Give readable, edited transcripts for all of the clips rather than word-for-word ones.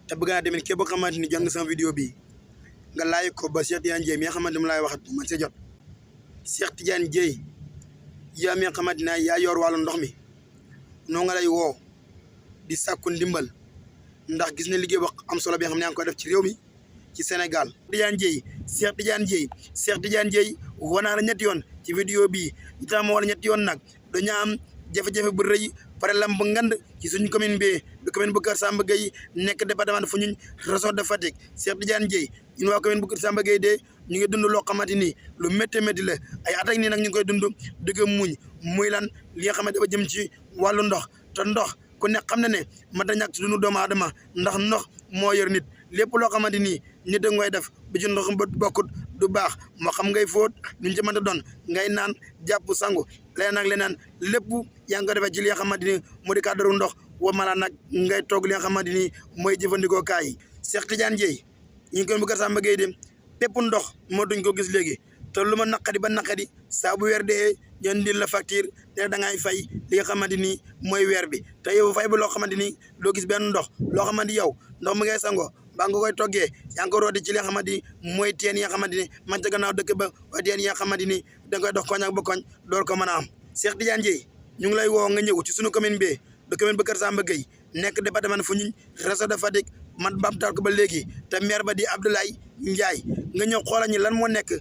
te bëgg naa tamit képp koo xamante ni jot nga sama vidéo bi nga like ko ba Cheikh Tidiane Dieye mi nga xamante ni mu laay waxat man see jot Cheikh Tidiane Dieye yaa mi nga xamante ne yaa yor wàllu ndox mi noo nga lay woo di sàkku ndimbal ndax gis na liggéey ba am solo bi nga xam ne yaa ngi koy def ci réew mi ci Sénégal. Tidiane Dieye Cheikh Tidiane Dieye Cheikh Tidiane Dieye wanaa la ñetti yoon ci vidéo bii ñu tax ma wala ñetti yoon nag dañoo am jafe-jafe bu rëy pare lam bu ngand ci suñu commune bi de commune bu Kër Samba Gueye nekk département de Foundiougne région de Fatick. Cheikh Tidiane Dieye ñun waa commune bu Kër Samba Gueye de ñu ngi dund loo xamante ni lu métti métti la ay at ak nii nag ñu ngi koy dund dëgg muñ muy lan li nga xamante dafa jëm ci wàllu ndox te ndox ku nekk xam na ne mën na ñàkk ci dund doomu aadama ndax ndox moo yor nit lépp loo xamante ni nit a ngoy def bi ci ndox bokkut du baax moo xam ngay fóot luñ ci mën a doon ngay naan jàpp sangu leneen ak leneen lépp yaa ngi ko defee ci li nga xamante ni moo di cadre ndox wa mala nag ngay toog li nga xamante ni mooy jëfandikoo kaay yi. Cheikh Tidiane Dieye ñu ngi koy bu Kër Samba Gueye dem pépp ndox moo duñ ko gis léegi te lu ma naqadi ba naqadi saa bu weer dee ñoom ndil la facture te da ngay fay li nga xamante ni mooy weer bi te yow fay ba loo xamante ni doo gis benn ndox loo xamante ni yow ndox mi ngay sangoo ba nga koy toggee yaa ngi ko rooti ci li nga xamante ni mooy teen yi nga xamante ni man ca gannaaw dëkk ba waaye teen yi nga xamante ni da nga koy dox koñ ak ba koñ door ko mën a am. Cheikh Tidiane Dieye ñu ngi lay woo nga ñëw ci suñu commune bi de commune bu Kër Samba Gueye nekk département de Foundiougne région de Fatick man baamtaal ko ba léegi te maire ba di Abdoulaye Ndiaye nga ñëw xoolal ñi lan moo nekk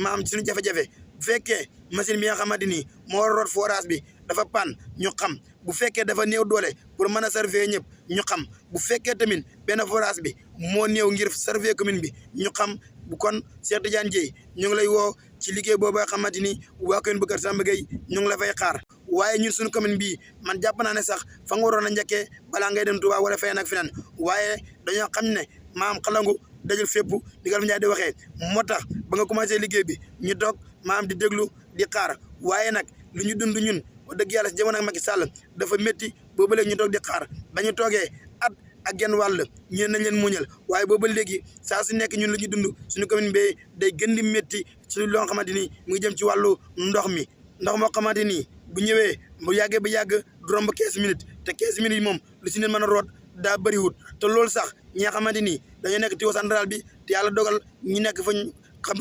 maam suñu jafe-jafe bu fekkee machine bi nga xamante ni moo root forage bi dafa pan ñu xam bu fekkee dafa néew doole pour mën a servir ñëpp ñu xam bu fekkee tamit benn forage bi moo néew ngir servir commune bi ñu xam bu kon Cheikh Tidiane Dieye ñu ngi lay woo ci liggéey boobu nga xamante ni waa commune bu Kër Samba Gueye ñu ngi la fay xaar waaye ñun suñu commune bii man jàpp naa ne sax fa nga waroon a njëkkee balaa ngay dem Touba wala feneen ak feneen waaye dañoo xam ne maam xalangu dajul fépp di nga Ndiaye di waxee moo tax ba nga commencé liggéey bi ñu toog maam di déglu di xaar waaye nag lu ñu dund ñun wax dëgg yàlla si jamono ak Macky Sall dafa métti boobu léegi ñu toog di xaar ba ñu toogee at ak genn wàll ñu nañ leen muñal waaye boobu léegi saa su nekk ñun lu ñu dund suñu commune bi day gën di métti ci loo xamante ni mu ngi jëm ci wàllu ndox mi ndox moo xamante ni bu ñëwee bu yàggee ba yàgg du romb 15 minutes te 15 minutes yi moom lu si neen mën a root daa bëriwut te loolu sax ñi nga xamante ni dañoo nekk tuyau central bi te yàlla dogal ñi nekk fa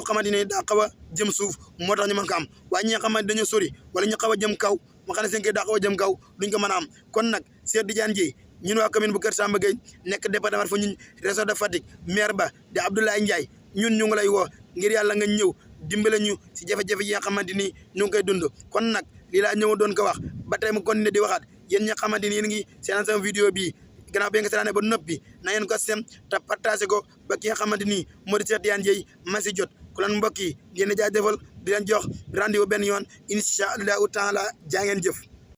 xamante ni daa xaw a jëm suuf moo tax ñu mën ko am waaye ñi nga xamante dañoo sori wala ñu xaw a jëm kaw ma xam ne seen kay daa xaw a jëm kaw duñ ko mën a am kon nag Cheikh Tidiane Dieye ñun waa commune bu Kër Samba Gueye nekk département Foundiougne région de Fatick maire ba di Abdoulaye Ndiaye ñun ñu ngi lay woo ngir yàlla nga ñëw dimbale ñu si jafe-jafe yi nga xamante ni ñu ngi koy dund kon nag lii laa ñëw doon ko wax ba tey mu continuer di waxaat yéen ñi nga xamante ni yéen ngi seetaan sama vidéo bii gannaaw bi nga seetaanee ba noppi na ngeen ko sem te partagé ko ba ki nga xamante ni moo di Cheikh Tidiane Dieye ma si jot ku leen mbokk yi ngeen di jaajëfal di leen jox rendez-vous benn yoon incha allahu taala jaa ngeen jëf